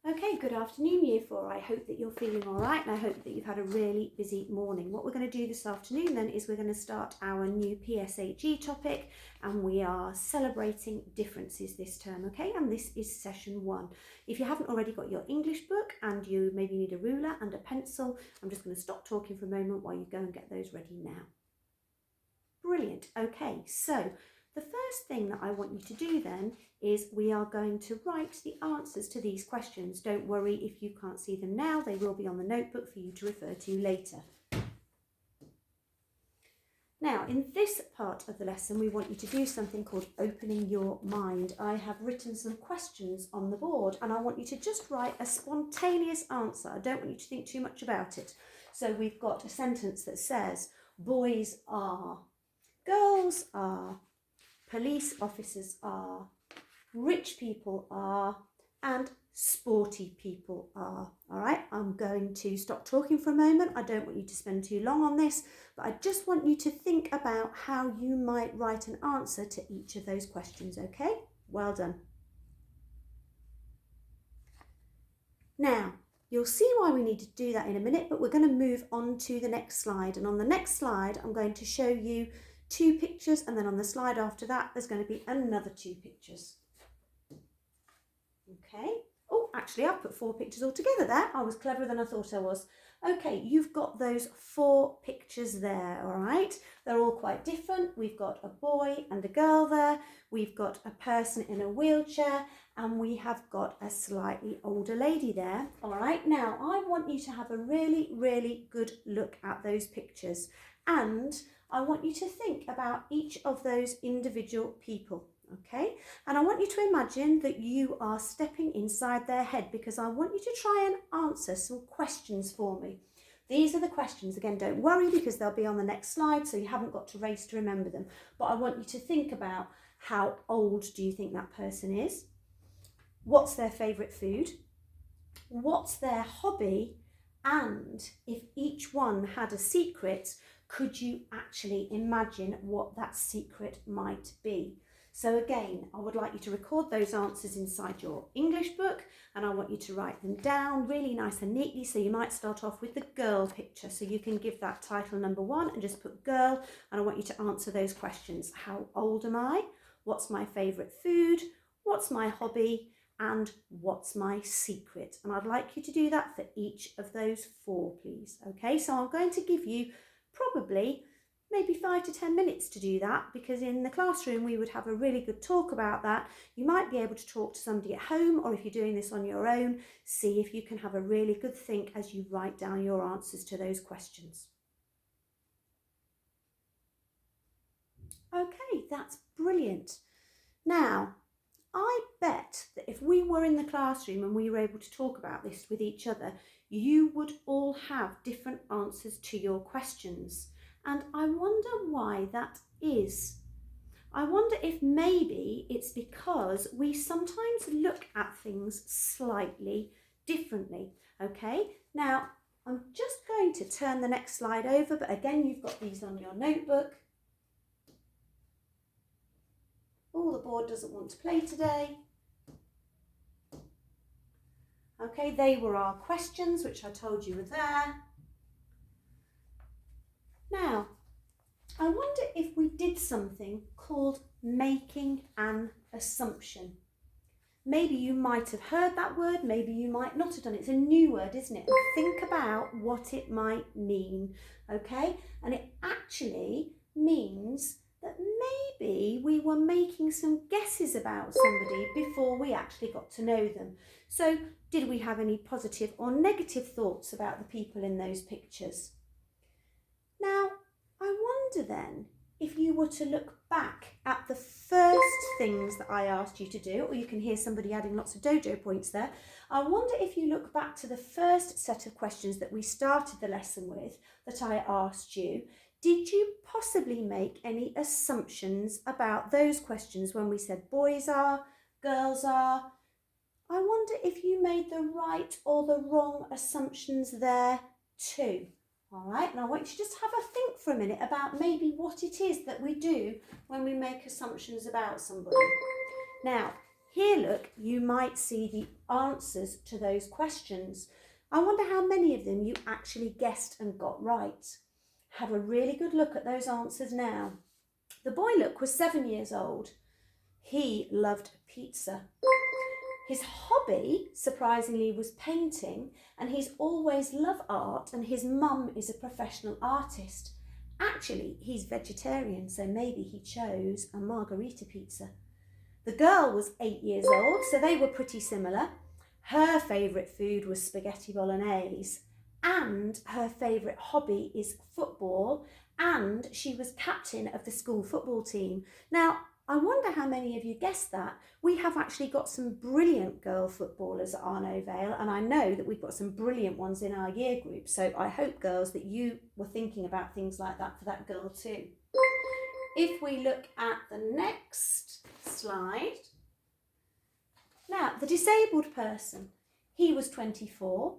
Okay, good afternoon, Year 4. I hope that you're feeling all right and I hope that you've had a really busy morning. What we're going to do this afternoon then is we're going to start our new PSHE topic, and we are celebrating differences this term, okay? And this is session 1. If you haven't already got your English book and you maybe need a ruler and a pencil, I'm just going to stop talking for a moment while you go and get those ready now. Brilliant. Okay, so the first thing that I want you to do then is we are going to write the answers to these questions. Don't worry if you can't see them now, they will be on the notebook for you to refer to later. Now, in this part of the lesson, we want you to do something called opening your mind. I have written some questions on the board and I want you to just write a spontaneous answer. I don't want you to think too much about it. So we've got a sentence that says, boys are, girls are, police officers are, rich people are, and sporty people are. All right, I'm going to stop talking for a moment. I don't want you to spend too long on this, but I just want you to think about how you might write an answer to each of those questions, okay? Well done. Now, you'll see why we need to do that in a minute, but we're going to move on to the next slide. And on the next slide, I'm going to show you 2 pictures, and then on the slide after that, there's going to be another 2 pictures. Okay. Oh, actually, I've put 4 pictures all together there. I was cleverer than I thought I was. Okay, you've got those 4 pictures there, all right? They're all quite different. We've got a boy and a girl there. We've got a person in a wheelchair, and we have got a slightly older lady there. All right, now I want you to have a really, really good look at those pictures, and I want you to think about each of those individual people. Okay, and I want you to imagine that you are stepping inside their head, because I want you to try and answer some questions for me. These are the questions. Again, don't worry because they'll be on the next slide, so you haven't got to race to remember them. But I want you to think about how old do you think that person is? What's their favourite food? What's their hobby? And if each one had a secret, could you actually imagine what that secret might be? So again, I would like you to record those answers inside your English book, and I want you to write them down really nice and neatly. So you might start off with the girl picture. So you can give that title number 1 and just put girl, and I want you to answer those questions. How old am I? What's my favourite food? What's my hobby? And what's my secret? And I'd like you to do that for each of those 4, please. Okay, so I'm going to give you probably maybe 5 to 10 minutes to do that, because in the classroom we would have a really good talk about that. You might be able to talk to somebody at home, or if you're doing this on your own, see if you can have a really good think as you write down your answers to those questions. Okay, that's brilliant. Now, I bet that if we were in the classroom and we were able to talk about this with each other, you would all have different answers to your questions. And I wonder why that is. I wonder if maybe it's because we sometimes look at things slightly differently. Okay, now I'm just going to turn the next slide over, but again, you've got these on your notebook. Oh, the board doesn't want to play today. Okay, they were our questions, which I told you were there. Now, I wonder if we did something called making an assumption. Maybe you might have heard that word, maybe you might not have done it. It's a new word, isn't it? And think about what it might mean, okay? And it actually means that maybe we were making some guesses about somebody before we actually got to know them. So did we have any positive or negative thoughts about the people in those pictures? Now, I wonder then, if you were to look back at the first things that I asked you to do, or you can hear somebody adding lots of dojo points there, I wonder if you look back to the first set of questions that we started the lesson with, that I asked you, did you possibly make any assumptions about those questions when we said boys are, girls are? I wonder if you made the right or the wrong assumptions there too. All right, and I want you to just have a think for a minute about maybe what it is that we do when we make assumptions about somebody. Now, Here, look, you might see the answers to those questions. I wonder how many of them you actually guessed and got right. Have a really good look at those answers now. The boy, look, was 7 years old. He loved pizza. His hobby, surprisingly, was painting, and he's always loved art, and his mum is a professional artist. Actually, he's vegetarian, so maybe he chose a margarita pizza. The girl was 8 years old, so they were pretty similar. Her favourite food was spaghetti bolognese, and her favourite hobby is football, and she was captain of the school football team. Now, I wonder how many of you guessed that. We have actually got some brilliant girl footballers at Arno Vale, and I know that we've got some brilliant ones in our year group. So I hope, girls, that you were thinking about things like that for that girl too. If we look at the next slide. Now, the disabled person, he was 24.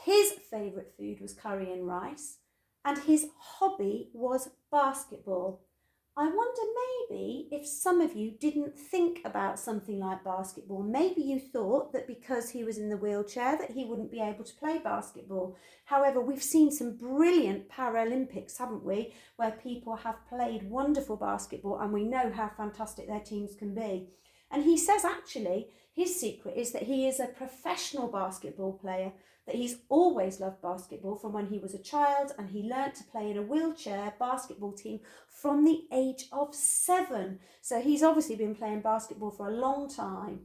His favourite food was curry and rice, and his hobby was basketball. I wonder maybe if some of you didn't think about something like basketball. Maybe you thought that because he was in the wheelchair that he wouldn't be able to play basketball. However, we've seen some brilliant Paralympics, haven't we, where people have played wonderful basketball and we know how fantastic their teams can be. And he says actually his secret is that he is a professional basketball player, that he's always loved basketball from when he was a child, and he learnt to play in a wheelchair basketball team from the age of 7. So he's obviously been playing basketball for a long time.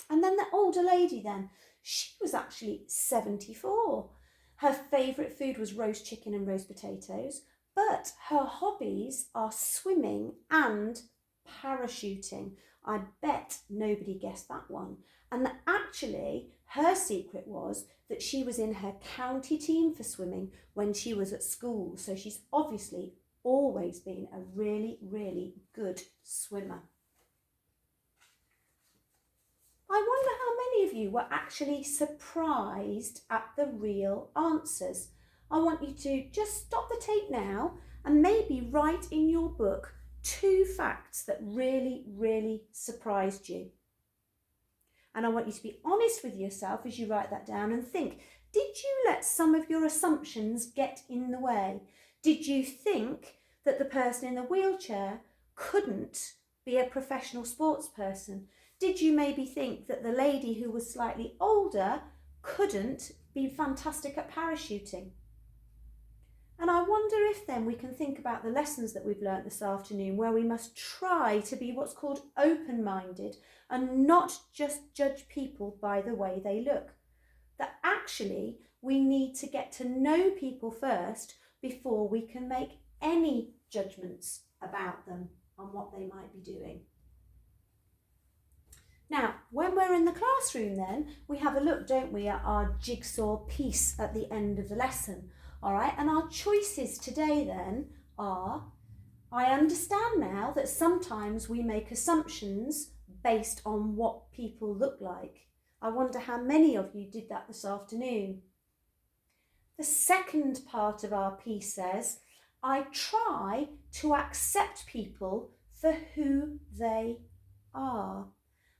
And then the older lady then, she was actually 74. Her favourite food was roast chicken and roast potatoes, but her hobbies are swimming and parachuting. I bet nobody guessed that one. And that actually her secret was that she was in her county team for swimming when she was at school. So she's obviously always been a really, really good swimmer. I wonder how many of you were actually surprised at the real answers. I want you to just stop the tape now and maybe write in your book 2 facts that really, really surprised you. And I want you to be honest with yourself as you write that down and think, did you let some of your assumptions get in the way? Did you think that the person in the wheelchair couldn't be a professional sports person? Did you maybe think that the lady who was slightly older couldn't be fantastic at parachuting? And I wonder if then we can think about the lessons that we've learnt this afternoon, where we must try to be what's called open-minded and not just judge people by the way they look. That actually we need to get to know people first before we can make any judgments about them and what they might be doing. Now, when we're in the classroom then, we have a look, don't we, at our jigsaw piece at the end of the lesson. All right, and our choices today then are, I understand now that sometimes we make assumptions based on what people look like. I wonder how many of you did that this afternoon. The second part of our piece says, I try to accept people for who they are.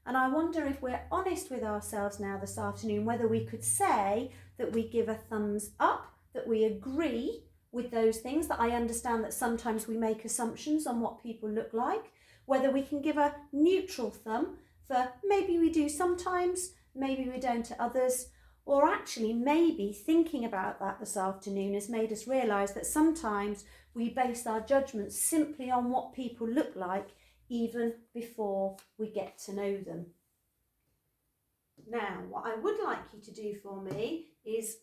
And I wonder if we're honest with ourselves now this afternoon, whether we could say that we give a thumbs up, that we agree with those things, that I understand that sometimes we make assumptions on what people look like, whether we can give a neutral thumb for maybe we do sometimes, maybe we don't to others, or actually maybe thinking about that this afternoon has made us realise that sometimes we base our judgments simply on what people look like even before we get to know them. Now, what I would like you to do for me is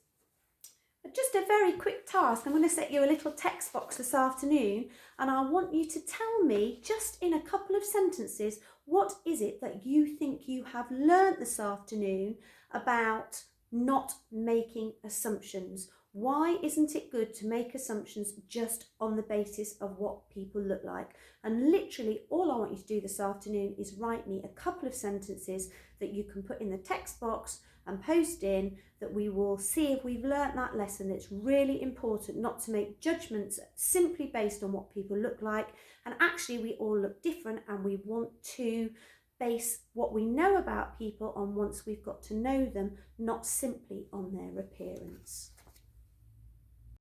just a very quick task. I'm going to set you a little text box this afternoon, and I want you to tell me just in a couple of sentences, what is it that you think you have learnt this afternoon about not making assumptions? Why isn't it good to make assumptions just on the basis of what people look like? And literally all I want you to do this afternoon is write me a couple of sentences that you can put in the text box and post in, that we will see if we've learnt that lesson. It's really important not to make judgments simply based on what people look like. And actually we all look different, and we want to base what we know about people on once we've got to know them, not simply on their appearance.